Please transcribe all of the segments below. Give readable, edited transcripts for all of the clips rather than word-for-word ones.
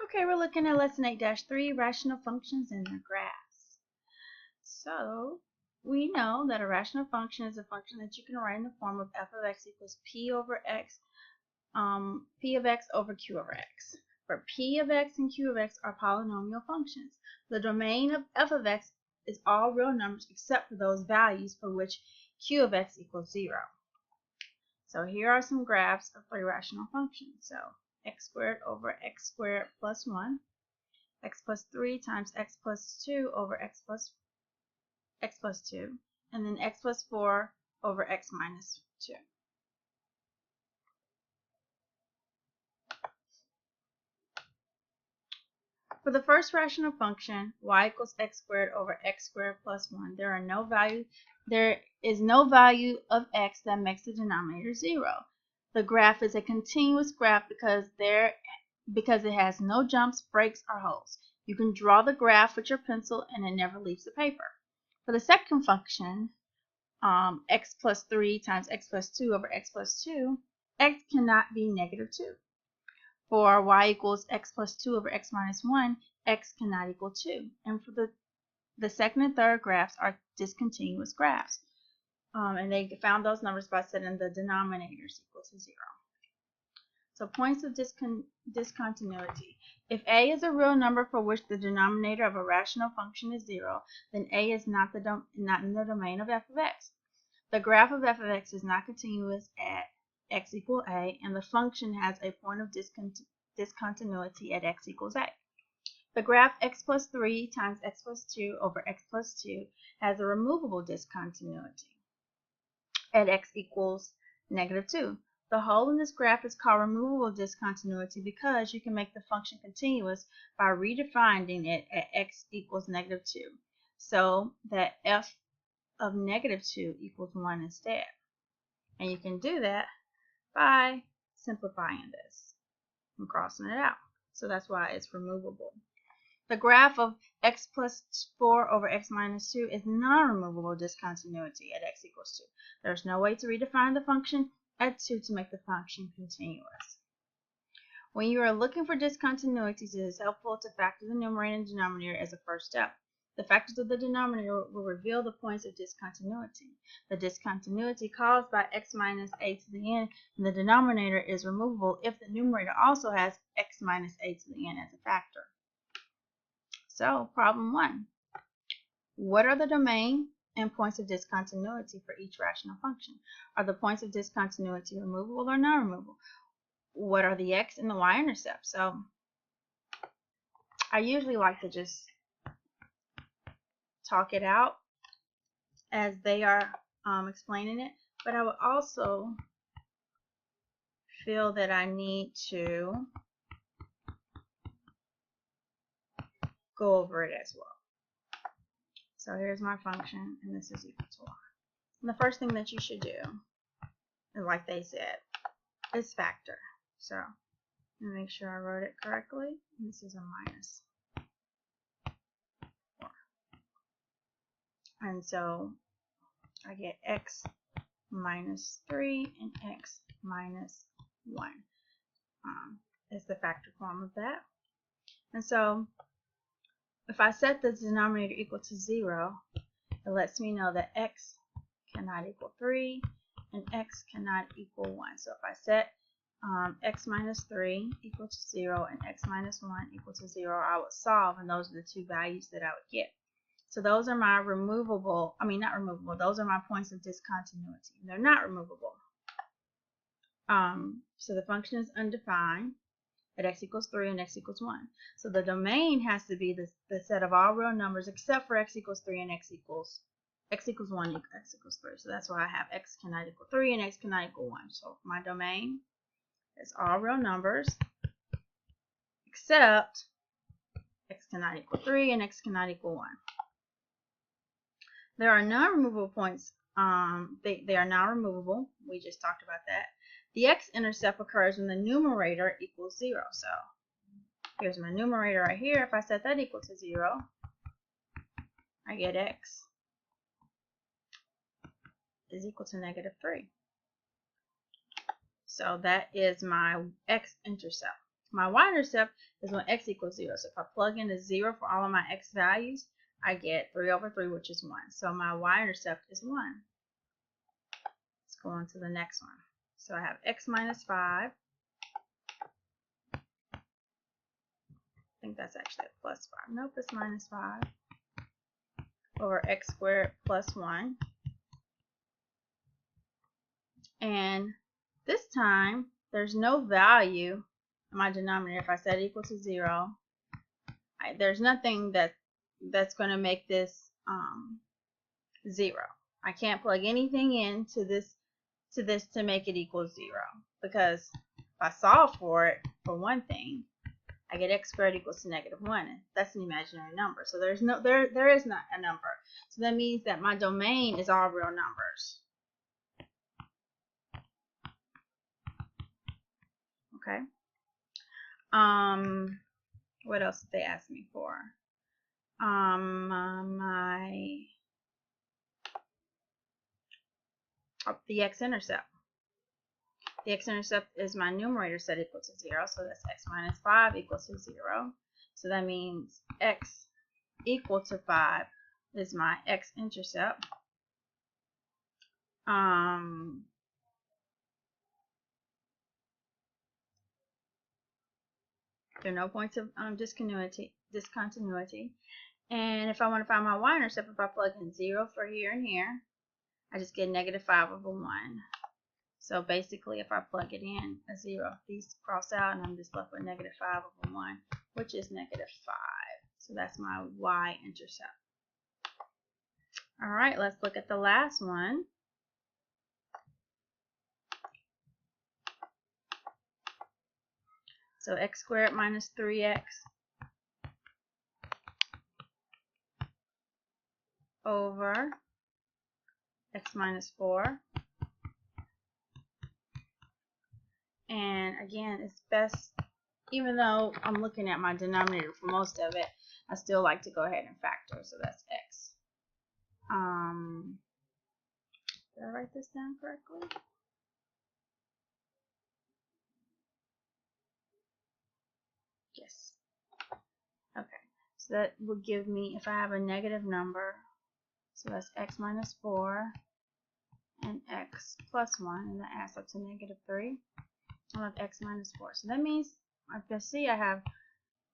Okay, we're looking at lesson 8-3, rational functions and their graphs. So, we know that a rational function is a function that you can write in the form of f of x equals p over x, p of x over q over x. For p of x and q of x are polynomial functions. The domain of f of x is all real numbers except for those values for which q of x equals 0. So here are some graphs of three rational functions. So x squared over x squared plus 1, x plus 3 times x plus 2 over x plus 2, and then x plus 4 over x minus 2. For the first rational function, y equals x squared over x squared plus 1, there is no value of x that makes the denominator 0. The graph is a continuous graph because it has no jumps, breaks, or holes. You can draw the graph with your pencil and it never leaves the paper. For the second function, x plus 3 times x plus 2 over x plus 2, x cannot be negative 2. For y equals x plus 2 over x minus 1, x cannot equal 2. And for the second and third graphs are discontinuous graphs. And they found those numbers by setting the denominators equal to 0. So points of discontinuity. If a is a real number for which the denominator of a rational function is 0, then a is not in the domain of f of x. The graph of f of x is not continuous at x equals a, and the function has a point of discontinuity at x equals a. The graph x plus 3 times x plus 2 over x plus 2 has a removable discontinuity at x equals negative 2. The hole in this graph is called removable discontinuity because you can make the function continuous by redefining it at x equals negative 2, so that f of negative 2 equals 1 instead. And you can do that by simplifying this and crossing it out. So that's why it's removable. The graph of x plus 4 over x minus 2 is non-removable discontinuity at x equals 2. There's no way to redefine the function at 2 to make the function continuous. When you are looking for discontinuities, it is helpful to factor the numerator and denominator as a first step. The factors of the denominator will reveal the points of discontinuity. The discontinuity caused by x minus a to the n in the denominator is removable if the numerator also has x minus a to the n as a factor. So, problem 1. What are the domain and points of discontinuity for each rational function? Are the points of discontinuity removable or non-removable? What are the x and the y-intercepts? So, I usually like to just talk it out as they are explaining it, but I would also feel that I need to go over it as well. So here's my function, and this is equal to y. And the first thing that you should do, is like they said, is factor. So let me make sure I wrote it correctly. And this is a minus 4. And so I get x minus 3 and x minus 1. Is the factor form of that. And so if I set the denominator equal to 0, it lets me know that x cannot equal 3 and x cannot equal 1. So if I set x minus 3 equal to 0 and x minus 1 equal to 0, I would solve, and those are the two values that I would get. So those are my those are my points of discontinuity. They're not removable. So the function is undefined at x equals 3 and x equals 1. So the domain has to be the set of all real numbers except for x equals 3 and x equals 1 and x equals 3. So that's why I have x cannot equal 3 and x cannot equal 1. So my domain is all real numbers except x cannot equal 3 and x cannot equal 1. There are non-removable points. They are non-removable. We just talked about that. The x-intercept occurs when the numerator equals 0. So here's my numerator right here. If I set that equal to 0, I get x is equal to negative 3. So that is my x-intercept. my y-intercept is when x equals 0. So if I plug in a 0 for all of my x values, I get 3 over 3, which is 1. So my y-intercept is 1. Let's go on to the next one. So I have x minus 5. I think that's actually a plus 5. Nope, it's minus 5 over x squared plus 1. And this time, there's no value in my denominator. If I set equal to 0, there's nothing that's going to make this 0. I can't plug anything into this to make it equal 0, because if I solve for it, for one thing, I get x squared equals to negative 1. And that's an imaginary number. So there is not a number. So that means that my domain is all real numbers. Okay. What else did they ask me for? The x-intercept. The x-intercept is my numerator set equal to 0, so that's x minus 5 equals to 0. So that means x equal to 5 is my x-intercept. There are no points of discontinuity. And if I want to find my y-intercept, if I plug in 0 for here and here, I just get negative 5 over 1. So basically, if I plug it in, a 0, these cross out, and I'm just left with negative 5 over 1, which is negative 5. So that's my y-intercept. All right, let's look at the last one. So x squared minus 3x over x minus 4. And again, it's best, even though I'm looking at my denominator for most of it, I still like to go ahead and factor. So that's x. Did I write this down correctly? Yes. Okay. So that would give me, if I have a negative number, so that's x minus 4 and x plus 1, and that adds up to negative 3. I have x minus 4. So that means, I can see I have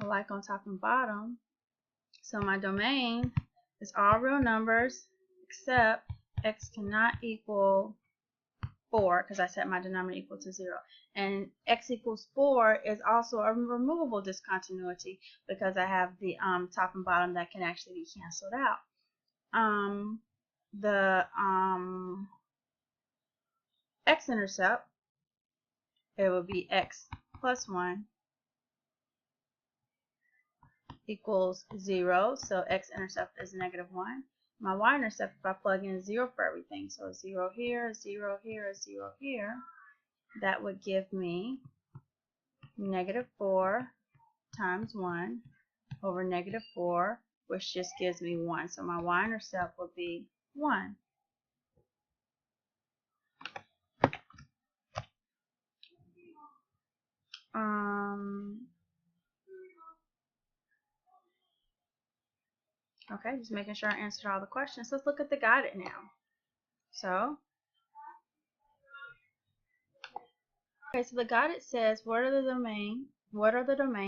a like on top and bottom. So my domain is all real numbers except x cannot equal 4, because I set my denominator equal to 0. And x equals 4 is also a removable discontinuity, because I have the top and bottom that can actually be canceled out. The x-intercept, it would be x plus 1 equals 0, so x-intercept is negative 1. My y-intercept, if I plug in 0 for everything, so 0 here, 0 here, 0 here, that would give me negative 4 times 1 over negative 4, which just gives me 1. So my y-intercept would be 1. Okay, just making sure I answered all the questions. Let's look at the guided now. So the guided says, what are the domain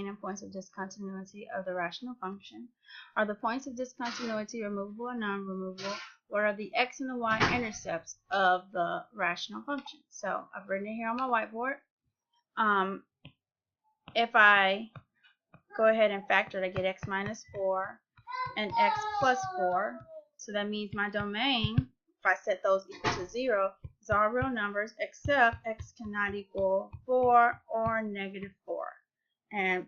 and points of discontinuity of the rational function? Are the points of discontinuity removable or non-removable? What are the x and the y intercepts of the rational function? So I've written it here on my whiteboard. If I go ahead and factor it, I get x minus 4 and x plus 4. So that means my domain, if I set those equal to 0, is all real numbers except x cannot equal 4 or negative 4. And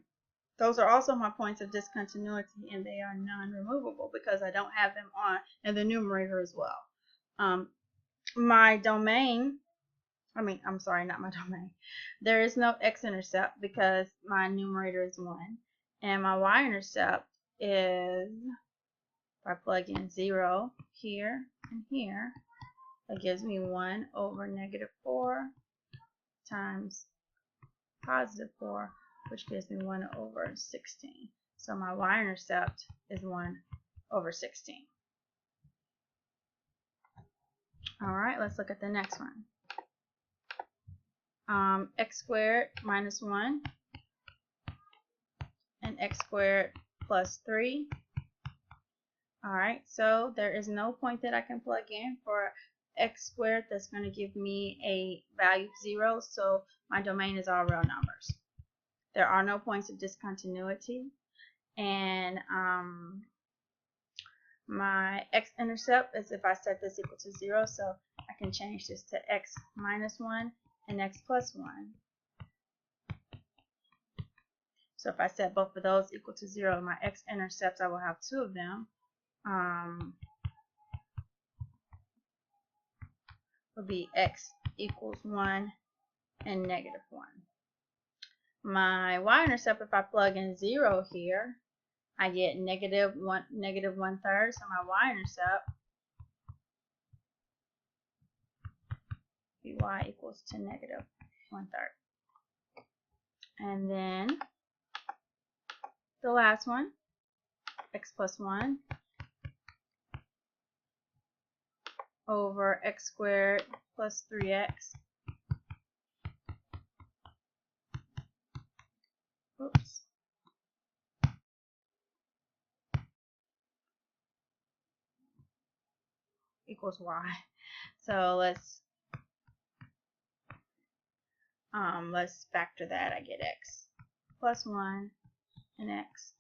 those are also my points of discontinuity, and they are non-removable because I don't have them on in the numerator as well. My domain, I'm sorry, not my domain. There is no x-intercept because my numerator is 1. And my y-intercept is, if I plug in 0 here and here, that gives me 1 over negative 4 times positive 4, which gives me 1 over 16. So my y-intercept is 1 over 16. Alright, let's look at the next one. X squared minus 1 and x squared plus 3. Alright, so there is no point that I can plug in for x squared that's going to give me a value of 0, so my domain is all real numbers. There are no points of discontinuity, and my x-intercept is if I set this equal to 0, so I can change this to x minus 1 and x plus 1. So if I set both of those equal to 0, my x-intercepts, I will have 2 of them. Would be x equals 1 and negative 1. My y-intercept, if I plug in 0 here, I get negative 1/3, so my y-intercept be y equals to negative 1/3. And then the last one, x plus 1 over x squared plus 3x. Oops. Equals y. So let's factor that. I get x plus 1 and x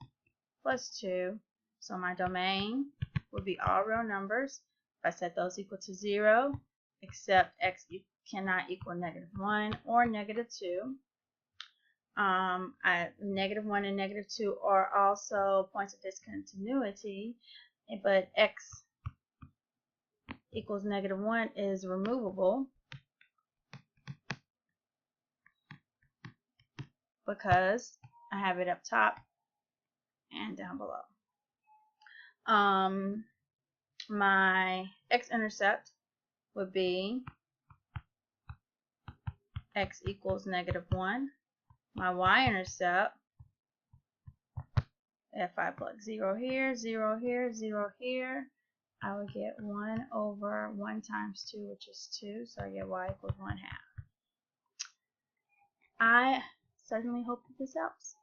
plus 2. So my domain would be all real numbers. If I set those equal to 0, except x cannot equal negative 1 or negative 2. Negative 1 and negative 2 are also points of discontinuity, but x equals negative 1 is removable because I have it up top and down below. My x-intercept would be x equals negative 1. My y-intercept, if I plug 0 here, 0 here, 0 here, I would get 1 over 1 times 2, which is 2, so I get y equals 1/2. I certainly hope that this helps.